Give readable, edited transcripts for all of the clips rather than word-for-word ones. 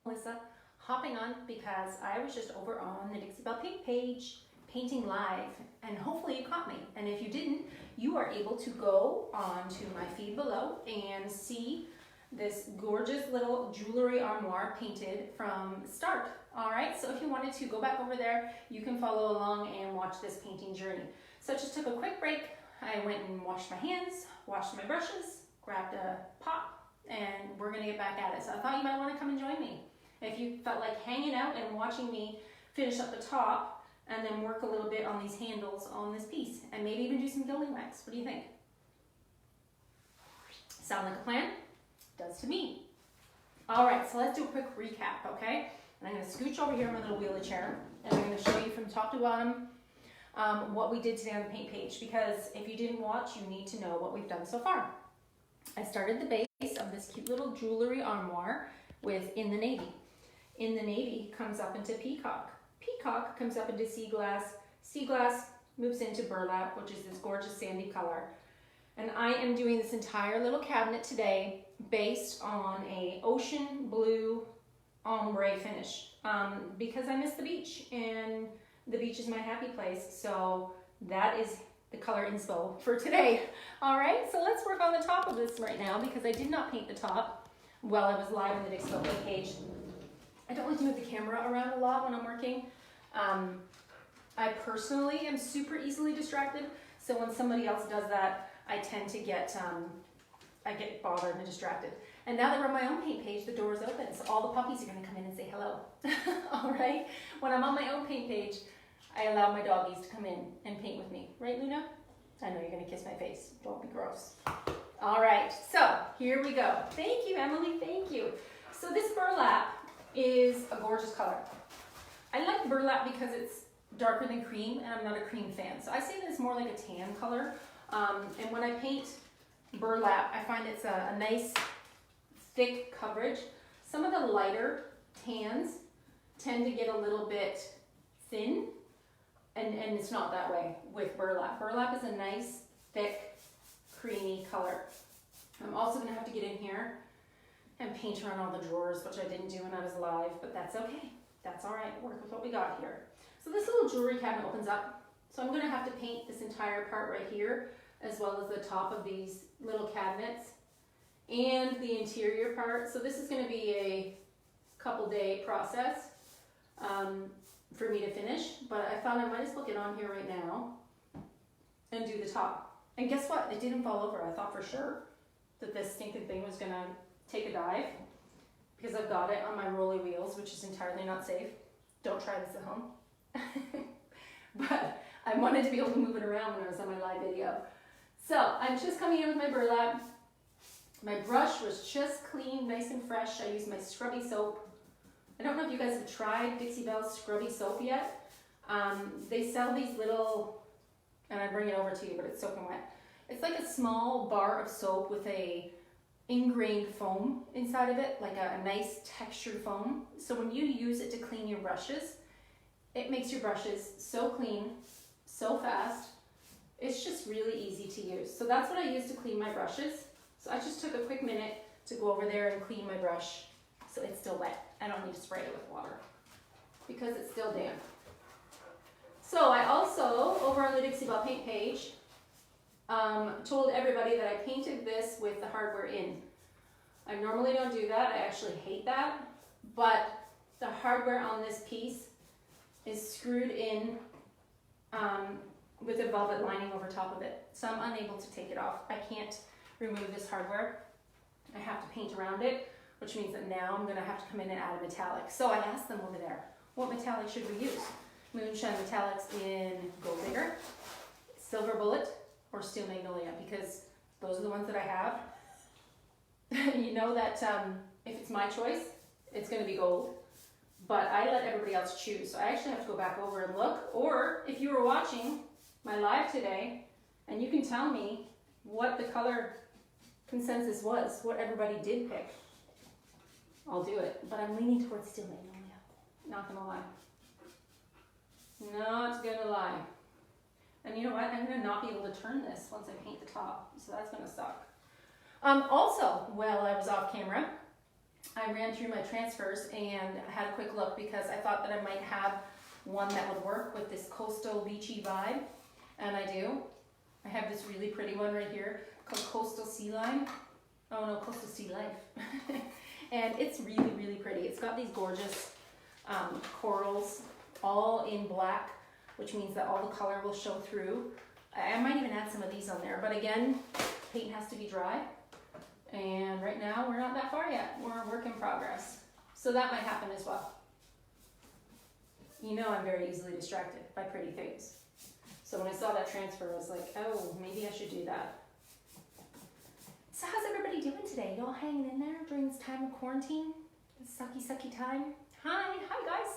Melissa, hopping on because I was just over on the Dixie Belle Pink page painting live, and hopefully you caught me. And if you didn't, you are able to go on to my feed below and see this gorgeous little jewelry armoire painted from start. All right, so if you wanted to go back over there, you can follow along and watch this painting journey. So I just took a quick break. I went and washed my hands, washed my brushes, grabbed a pop, and we're gonna get back at it. So I thought you might wanna come and join me. If you felt like hanging out and watching me finish up the top and then work a little bit on these handles on this piece, and maybe even do some gilding wax. What do you think? Sound like a plan? Does to me. All right, so let's do a quick recap, okay? And I'm gonna scooch over here in my little wheelie chair, and I'm gonna show you from top to bottom what we did today on the paint page, because if you didn't watch, you need to know what we've done so far. I started the base of this cute little jewelry armoire with In the Navy. In the Navy comes up into Peacock. Peacock comes up into Sea Glass. Sea Glass moves into Burlap, which is this gorgeous sandy color. And I am doing this entire little cabinet today based on a ocean blue ombre finish because I miss the beach, and the beach is my happy place. So that is the color inspo for today. All right, so let's work on the top of this right now because I did not paint the top while I was live on the Dixie Belle page. I don't like to move the camera around a lot when I'm working. I personally am super easily distracted, so when somebody else does that, I tend to get I get bothered and distracted. And now that we're on my own paint page, the door is open, so all the puppies are going to come in and say hello. All right. When I'm on my own paint page, I allow my doggies to come in and paint with me. Right, Luna? I know you're going to kiss my face. Don't be gross. All right. So here we go. Thank you, Emily. Thank you. So this burlap is a gorgeous color. I like burlap because it's darker than cream, and I'm not a cream fan. So I say that it's more like a tan color. And when I paint burlap, I find it's a nice thick coverage. Some of the lighter tans tend to get a little bit thin, and it's not that way with burlap. Burlap is a nice, thick, creamy color. I'm also gonna have to get in here and paint around all the drawers, which I didn't do when I was live, but that's okay. That's all right, work with what we got here. So this little jewelry cabinet opens up. So I'm gonna have to paint this entire part right here, as well as the top of these little cabinets and the interior part. So this is gonna be a couple day process for me to finish, but I thought I might as well get on here right now and do the top. And guess what? It didn't fall over. I thought for sure that this stinking thing was gonna take a dive because I've got it on my rolly wheels, which is entirely not safe. Don't try this at home. But I wanted to be able to move it around when I was on my live video. So I'm just coming in with my burlap. My brush was just clean, nice and fresh. I used my scrubby soap. I don't know if you guys have tried Dixie Belle's scrubby soap yet. They sell these little, and I bring it over to you, but it's soaking wet. It's like a small bar of soap with a ingrained foam inside of it, like a nice textured foam. So when you use it to clean your brushes, it makes your brushes so clean, so fast. It's just really easy to use. So that's what I use to clean my brushes. So I just took a quick minute to go over there and clean my brush so it's still wet. I don't need to spray it with water because it's still damp. So I also, over on the Dixie Belle paint page, told everybody that I painted this with the hardware in. I normally don't do that. I actually hate that. But the hardware on this piece is screwed in with a velvet lining over top of it. So I'm unable to take it off. I can't remove this hardware. I have to paint around it, which means that now I'm gonna have to come in and add a metallic. So I asked them over there, what metallic should we use? Moonshine Metallics in Gold Digger, Silver Bullet, or Steel Magnolia, because those are the ones that I have. You know that if it's my choice, it's gonna be gold. But I let everybody else choose. So I actually have to go back over and look. Or if you were watching my live today, and you can tell me what the color consensus was, what everybody did pick, I'll do it. But I'm leaning towards Steel Magnolia. Not gonna lie. Not gonna lie. And you know what? I'm gonna not be able to turn this once I paint the top. So that's gonna suck. Also, while I was off camera, I ran through my transfers and had a quick look because I thought that I might have one that would work with this coastal beachy vibe, and I do. I have this really pretty one right here called Coastal Sea Lime. Oh no, Coastal Sea Life. And it's really, really pretty. It's got these gorgeous corals all in black, which means that all the color will show through. I might even add some of these on there, but again, paint has to be dry. And right now, we're not that far yet. We're a work in progress. So that might happen as well. You know I'm very easily distracted by pretty things. So when I saw that transfer, I was like, oh, maybe I should do that. So how's everybody doing today? Y'all hanging in there during this time of quarantine? This sucky time? Hi guys.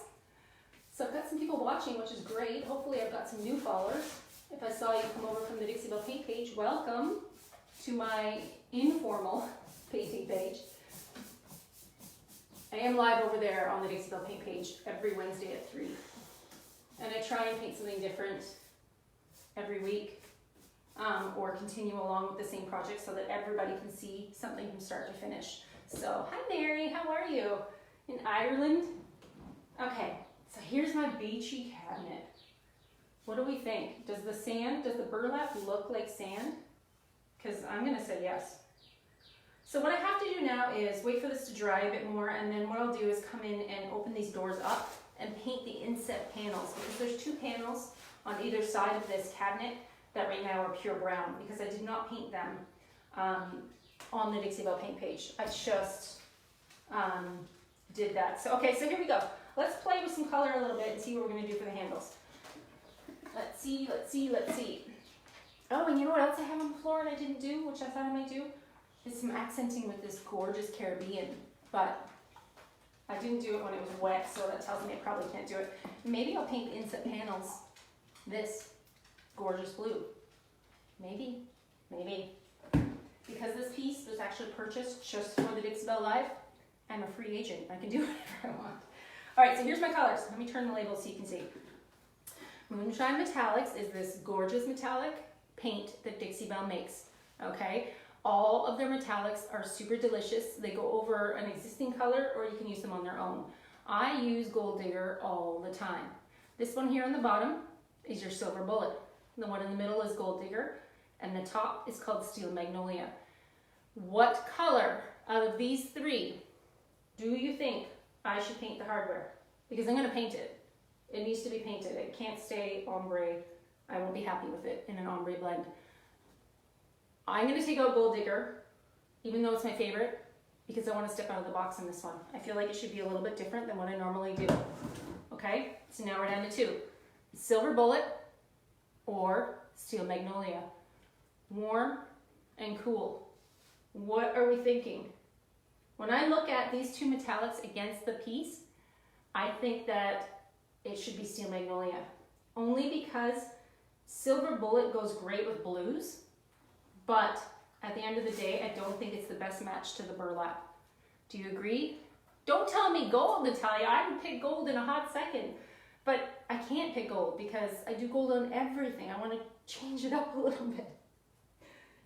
So I've got some people watching, which is great. Hopefully I've got some new followers. If I saw you come over from the Dixie Belle Paint page, welcome to my informal painting page. I am live over there on the Dixie Belle Paint page every Wednesday at 3. And I try and paint something different every week, or continue along with the same project so that everybody can see something from start to finish. So, hi Mary, how are you? In Ireland? Okay, so here's my beachy cabinet. What do we think? Does the burlap look like sand? Because I'm gonna say yes. So what I have to do now is wait for this to dry a bit more, and then what I'll do is come in and open these doors up and paint the inset panels, because there's 2 panels on either side of this cabinet that right now are pure brown, because I did not paint them on the Dixie Belle Paint page. I just did that. So okay, so here we go. Let's play with some color a little bit and see what we're gonna do for the handles. Let's see. Oh, and you know what else I have on the floor and I didn't do, which I thought I might do? Is some accenting with this gorgeous Caribbean, but I didn't do it when it was wet, so that tells me I probably can't do it. Maybe I'll paint the inset panels this gorgeous blue. Maybe. Because this piece was actually purchased just for the Dixie Belle Live. I'm a free agent. I can do whatever I want. All right, so here's my colors. Let me turn the label so you can see. Moonshine Metallics is this gorgeous metallic paint that Dixie Belle makes, okay? All of their metallics are super delicious. They go over an existing color, or you can use them on their own. I use Gold Digger all the time. This one here on the bottom is your Silver Bullet. The one in the middle is Gold Digger, and the top is called Steel Magnolia. What color out of these 3 do you think I should paint the hardware? Because I'm gonna paint it. It needs to be painted. It can't stay ombre. I won't be happy with it in an ombre blend. I'm gonna take out Gold Digger, even though it's my favorite, because I wanna step out of the box on this one. I feel like it should be a little bit different than what I normally do. Okay, so now we're down to 2. Silver Bullet or Steel Magnolia. Warm and cool. What are we thinking? When I look at these 2 metallics against the piece, I think that it should be Steel Magnolia. Only because Silver Bullet goes great with blues, but at the end of the day, I don't think it's the best match to the burlap. Do you agree? Don't tell me gold, Natalia. I would pick gold in a hot second. But I can't pick gold because I do gold on everything. I want to change it up a little bit.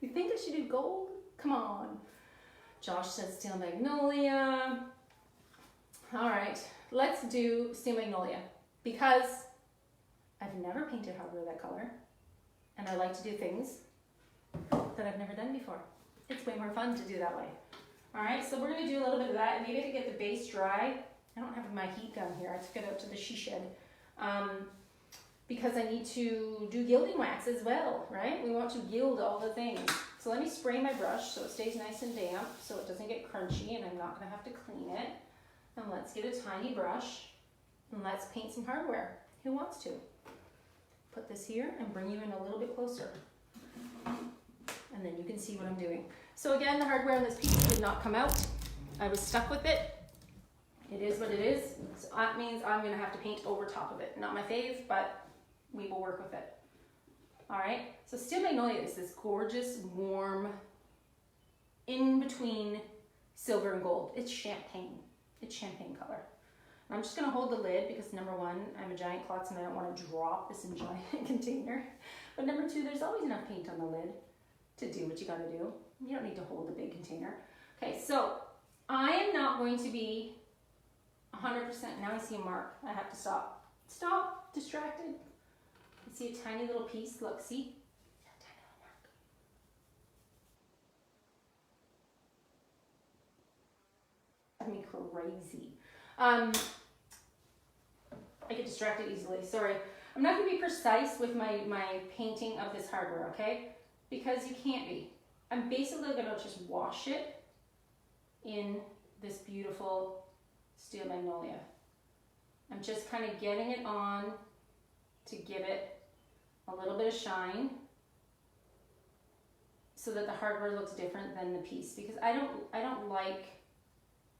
You think I should do gold? Come on. Josh says Steel Magnolia. All right, let's do Steel Magnolia because I've never painted hardware that color, and I like to do things that I've never done before. It's way more fun to do that way. All right, so we're going to do a little bit of that, and maybe to get the base dry. I don't have my heat gun here. I took it out to the she shed because I need to do gilding wax as well, right? We want to gild all the things. So let me spray my brush so it stays nice and damp, so it doesn't get crunchy, and I'm not going to have to clean it. And let's get a tiny brush, and let's paint some hardware. Who wants to? Put this here and bring you in a little bit closer. And then you can see what I'm doing. So again, the hardware on this piece did not come out. I was stuck with it. It is what it is. So that means I'm going to have to paint over top of it. Not my fave, but we will work with it. All right. So Steel Magnolia is this gorgeous, warm, in between silver and gold. It's champagne. It's champagne color. I'm just going to hold the lid because number 1, I'm a giant klutz and I don't want to drop this in giant container. But number 2, there's always enough paint on the lid to do what you got to do. You don't need to hold the big container. Okay, so I am not going to be 100%. Now I see a mark. I have to stop. Stop. Distracted. I see a tiny little piece. Look, see? A tiny little mark. Drives me crazy. I get distracted easily. Sorry. I'm not going to be precise with my painting of this hardware, okay? Because you can't be. I'm basically going to just wash it in this beautiful steel magnolia. I'm just kind of getting it on to give it a little bit of shine so that the hardware looks different than the piece, because I don't like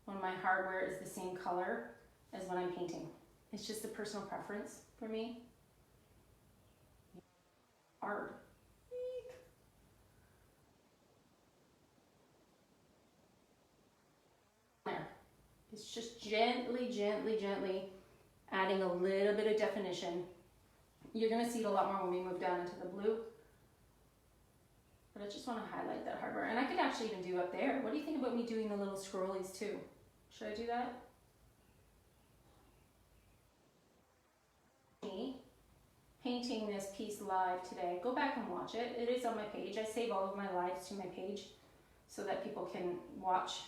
when my hardware is the same color as when I'm painting. It's just a personal preference for me. Hard. There. It's just gently adding a little bit of definition. You're going to see it a lot more when we move down into the blue. But I just want to highlight that hardware. And I could actually even do up there. What do you think about me doing the little scrollies too? Should I do that? Me painting this piece live today. Go back and watch it. It is on my page. I save all of my lives to my page so that people can watch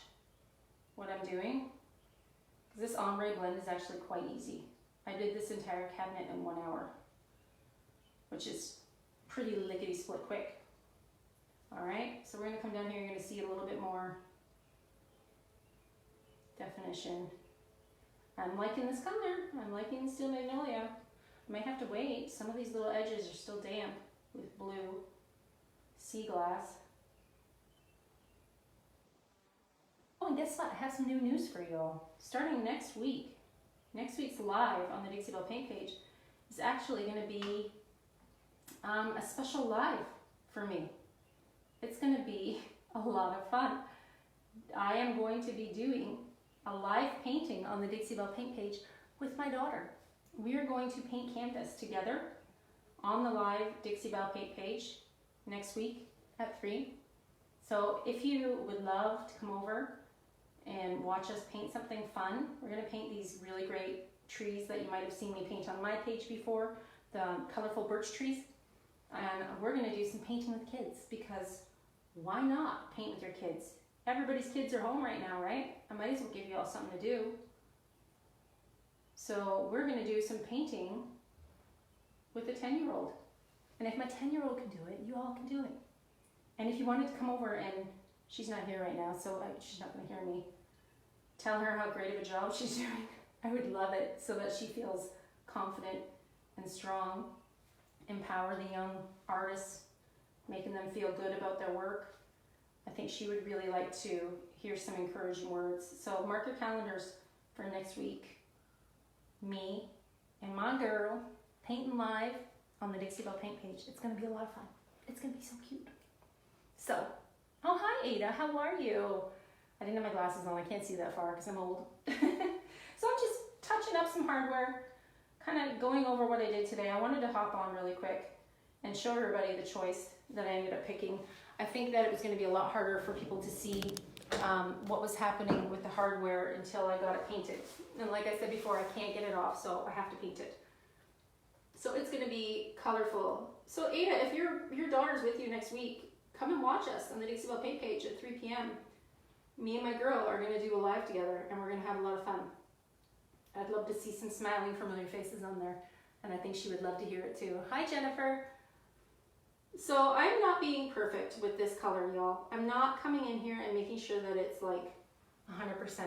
what I'm doing. This ombre blend is actually quite easy. I did this entire cabinet in 1 hour, which is pretty lickety split quick. All right, so we're gonna come down here. You're gonna see a little bit more definition. I'm liking this color. I'm liking the steel magnolia. I might have to wait. Some of these little edges are still damp with blue sea glass. Oh, and guess what? I have some new news for you all. Starting next week's live on the Dixie Belle Paint page is actually going to be a special live for me. It's going to be a lot of fun. I am going to be doing a live painting on the Dixie Belle Paint page with my daughter. We are going to paint canvas together on the live Dixie Belle Paint page next week at 3. So if you would love to come over and watch us paint something fun, we're going to paint these really great trees that you might have seen me paint on my page before, the colorful birch trees. And we're going to do some painting with kids, because why not paint with your kids? Everybody's kids are home right now, right? I might as well give you all something to do. So we're going to do some painting with a 10-year-old. And if my 10-year-old can do it, you all can do it. And if you wanted to come over, and she's not here right now, so she's not going to hear me tell her how great of a job she's doing, I would love it, so that she feels confident and strong. Empower the young artists, making them feel good about their work. I think she would really like to hear some encouraging words. So mark your calendars for next week. Me and my girl painting live on the Dixie Belle Paint page. It's going to be a lot of fun. It's going to be so cute. So, oh hi Ada, how are you? I didn't have my glasses on. I can't see that far because I'm old. So I'm just touching up some hardware, kind of going over what I did today. I wanted to hop on really quick and show everybody the choice that I ended up picking. I think that it was going to be a lot harder for people to see what was happening with the hardware until I got it painted. And like I said before, I can't get it off, so I have to paint it. So it's going to be colorful. So Ada, if your daughter's with you next week, come and watch us on the Dixie Belle Paint page at 3 p.m. Me and my girl are going to do a live together, and we're going to have a lot of fun. I'd love to see some smiling, familiar faces on there, and I think she would love to hear it too. Hi, Jennifer. So I'm not being perfect with this color, y'all. I'm not coming in here and making sure that it's like 100%.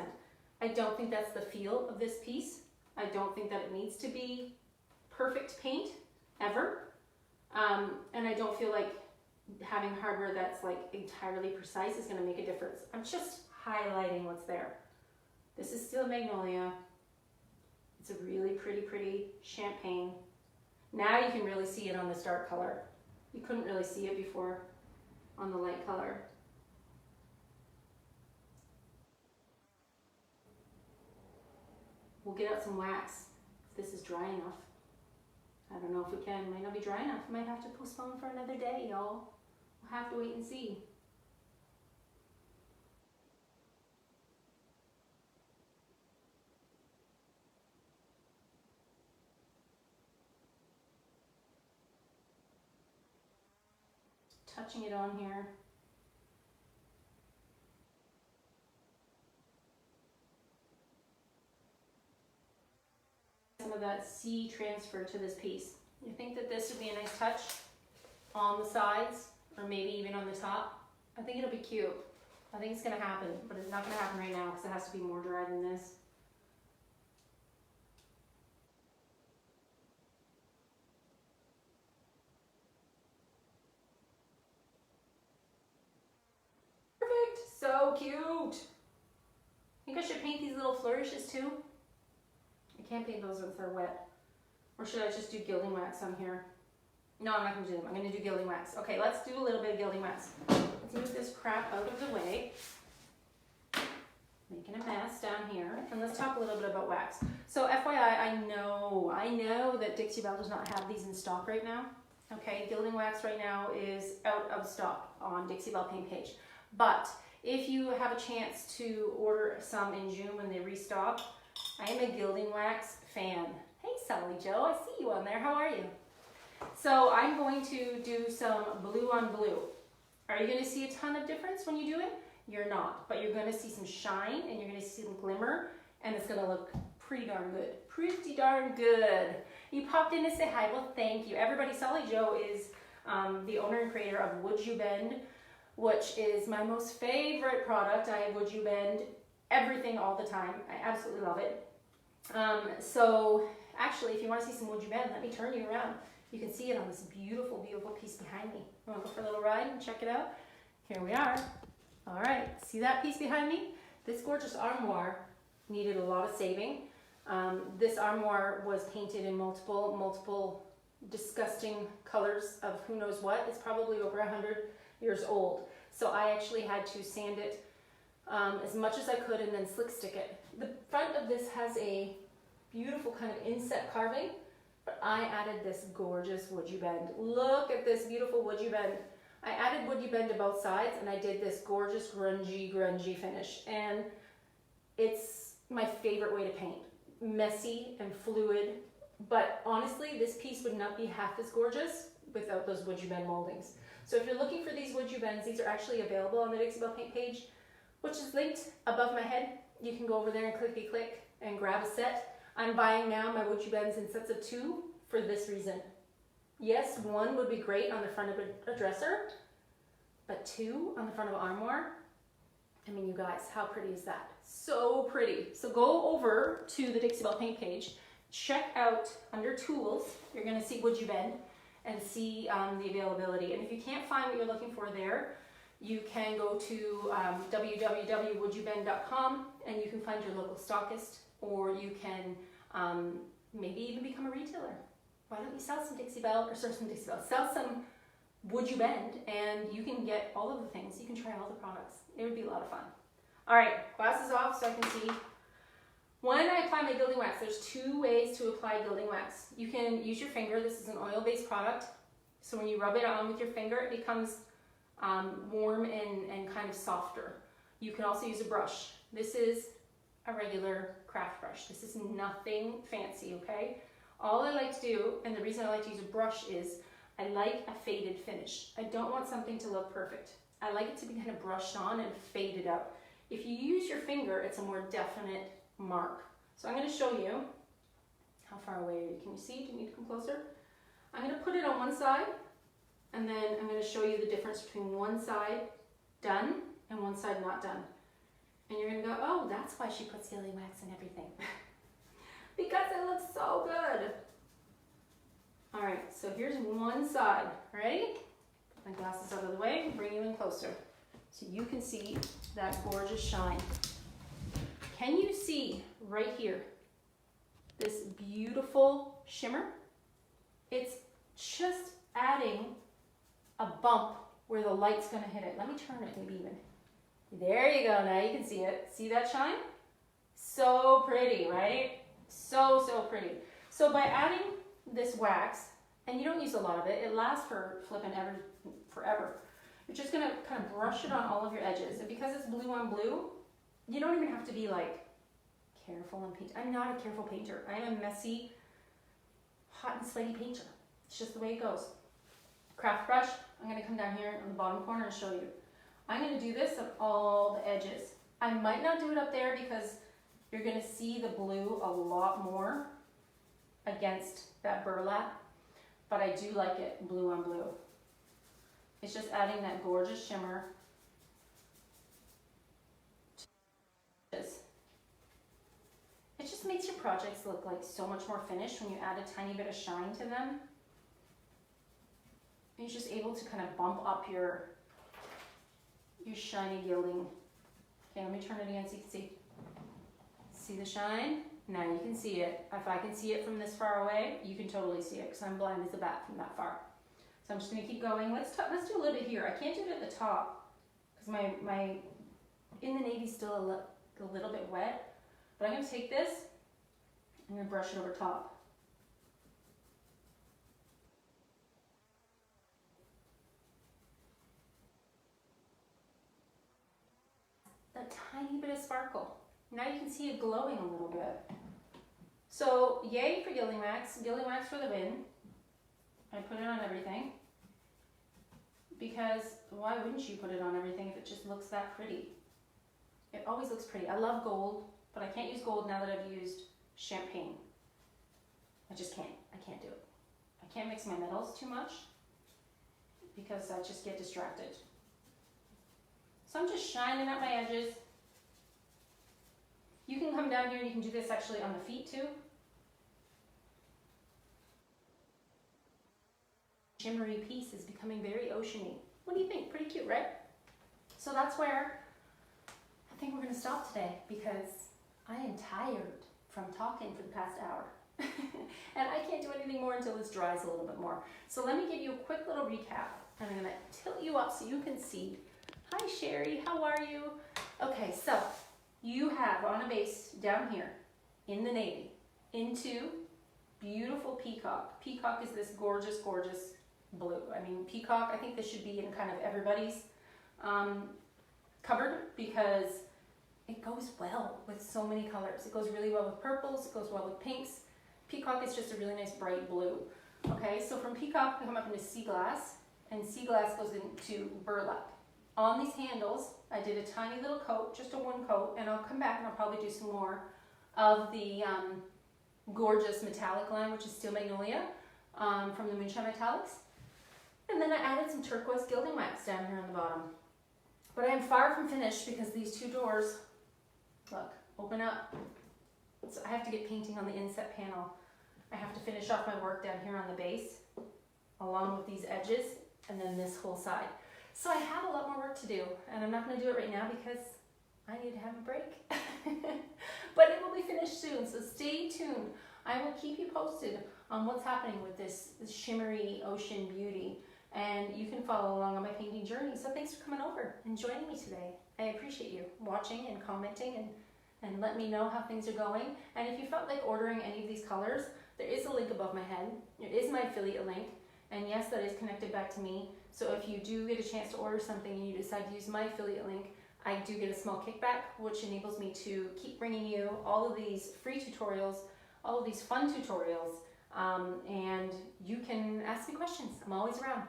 I don't think that's the feel of this piece. I don't think that it needs to be perfect paint, ever. And I don't feel like having hardware that's like entirely precise is going to make a difference. I'm just highlighting what's there. This is still magnolia. It's a really pretty champagne. Now you can really see it on this dark color. You couldn't really see it before on the light color. We'll get out some wax if this is dry enough. I don't know if we can. Might not be dry enough. Might have to postpone for another day, y'all. We'll have to wait and see. touching it on here. Some of that C transfer to this piece. You think that this would be a nice touch on the sides or maybe even on the top? I think it'll be cute. I think it's gonna happen, but it's not gonna happen right now because it has to be more dry than this. Perfect, so cute. I think I should paint these little flourishes too. I can't paint those if they're wet. Or should I just do gilding wax on here? No, I'm not gonna do them. I'm gonna do gilding wax. Okay, let's do a little bit of gilding wax. Let's move this crap out of the way. Making a mess down here. And let's talk a little bit about wax. So FYI, I know that Dixie Belle does not have these in stock right now. Okay, gilding wax right now is out of stock on Dixie Belle paint page. But if you have a chance to order some in June when they restock, I am a gilding wax fan. Hey Sally Joe, I see you on there. How are you? So I'm going to do some blue on blue. Are you going to see a ton of difference when you do it? You're not, but you're going to see some shine and you're going to see some glimmer, and it's going to look pretty darn good. Pretty darn good. You popped in to say hi. Well, thank you. Everybody, Sally Joe is the owner and creator of Would You Bend, which is my most favorite product. I have Would You Bend everything all the time. I absolutely love it. So actually, if you want to see some Would You Bend, let me turn you around. You can see it on this beautiful, beautiful piece behind me. You want to go for a little ride and check it out? Here we are. All right, see that piece behind me? This gorgeous armoire needed a lot of saving. This armoire was painted in multiple disgusting colors of who knows what. It's probably over 100 years old. So I actually had to sand it as much as I could and then slick stick it. The front of this has a beautiful kind of inset carving, but I added this gorgeous Would You Bend. Look at this beautiful Would You Bend. I added Would You Bend to both sides, and I did this gorgeous grungy finish. And it's my favorite way to paint. Messy and fluid, but honestly, this piece would not be half as gorgeous without those Would You Bend moldings. So if you're looking for these Would You Bends, these are actually available on the Dixie Belle paint page, which is linked above my head. You can go over there and click and grab a set. I'm buying now my Would You Bends in sets of 2 for this reason. Yes, 1 would be great on the front of a dresser, but 2 on the front of an armoire. I mean, you guys, how pretty is that? So pretty. So go over to the Dixie Belle paint page, check out under tools, you're gonna see Would You Bend and see the availability. And if you can't find what you're looking for there, you can go to www.wouldyoubend.com and you can find your local stockist, or you can maybe even become a retailer. Why don't you sell some Dixie Belle, or sell some Would You Bend, and you can get all of the things. You can try all the products. It would be a lot of fun. All right, glasses off so I can see. When I apply my gilding wax, there's 2 ways to apply gilding wax. You can use your finger. This is an oil-based product. So when you rub it on with your finger, it becomes warm and kind of softer. You can also use a brush. This is a regular craft brush. This is nothing fancy, okay? All I like to do, and the reason I like to use a brush is I like a faded finish. I don't want something to look perfect. I like it to be kind of brushed on and faded out. If you use your finger, it's a more definite mark. So I'm going to show you. How far away are you? Can you see? Do you need to come closer? I'm going to put it on one side, and then I'm going to show you the difference between one side done and one side not done. And you're going to go, oh, that's why she puts gilding wax and everything. Because it looks so good. All right, so here's one side. Ready? Put my glasses out of the way, bring you in closer so you can see that gorgeous shine. Can you see right here this beautiful shimmer? It's just adding a bump where the light's going to hit it. Let me turn it maybe even. There you go. Now you can see it. See that shine? So pretty, right? So pretty. So by adding this wax, and you don't use a lot of it, it lasts for flipping forever. You're just going to kind of brush it on all of your edges. And because it's blue on blue, you don't even have to be like careful and paint. I'm not a careful painter. I'm a messy, hot and sweaty painter. It's just the way it goes. Craft brush, I'm gonna come down here on the bottom corner and show you. I'm gonna do this on all the edges. I might not do it up there because you're gonna see the blue a lot more against that burlap, but I do like it blue on blue. It's just adding that gorgeous shimmer. It just makes your projects look like so much more finished when you add a tiny bit of shine to them. You're just able to kind of bump up your shiny gilding. Okay, let me turn it again so you can see. See the shine? Now you can see it. If I can see it from this far away, you can totally see it because I'm blind as a bat from that far. So I'm just going to keep going. Let's do a little bit here. I can't do it at the top because my in the navy is still a little bit wet. But I'm going to take this, I'm going to brush it over top. A tiny bit of sparkle. Now you can see it glowing a little bit. So yay for Gilding Wax for the win. I put it on everything because why wouldn't you put it on everything if it just looks that pretty? It always looks pretty. I love gold, but I can't use gold now that I've used champagne. I just can't. I can't do it. I can't mix my metals too much because I just get distracted. So I'm just shining up my edges. You can come down here and you can do this actually on the feet too. Shimmery piece is becoming very oceany. What do you think? Pretty cute, right? So that's where I think we're going to stop today because I am tired from talking for the past hour. And I can't do anything more until this dries a little bit more. So let me give you a quick little recap. And I'm going to tilt you up so you can see. Hi Sherry, how are you? Okay, so you have on a base down here in the navy into beautiful peacock. Peacock is this gorgeous, gorgeous blue. I mean, peacock, I think this should be in kind of everybody's cupboard because it goes well with so many colors. It goes really well with purples, it goes well with pinks. Peacock is just a really nice bright blue. Okay, so from peacock we come up into sea glass, and sea glass goes into burlap. On these handles, I did a tiny little coat, just a one coat, and I'll come back and I'll probably do some more of the gorgeous metallic line, which is Steel Magnolia from the Moonshine Metallics. And then I added some turquoise gilding wax down here on the bottom. But I am far from finished because these two doors, look, open up. So I have to get painting on the inset panel. I have to finish off my work down here on the base, along with these edges, and then this whole side. So I have a lot more work to do, and I'm not going to do it right now because I need to have a break. But it will be finished soon, so stay tuned. I will keep you posted on what's happening with this shimmery ocean beauty, and you can follow along on my painting journey. So thanks for coming over and joining me today. I appreciate you watching and commenting and let me know how things are going. And if you felt like ordering any of these colors, there is a link above my head. It is my affiliate link, and yes, that is connected back to me. So if you do get a chance to order something and you decide to use my affiliate link, I do get a small kickback, which enables me to keep bringing you all of these free tutorials, all of these fun tutorials, and you can ask me questions. I'm always around.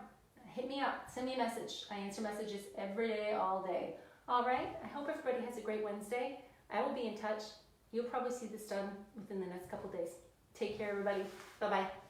Hit me up, send me a message. I answer messages every day, all day. All right, I hope everybody has a great Wednesday. I will be in touch. You'll probably see this done within the next couple days. Take care, everybody. Bye-bye.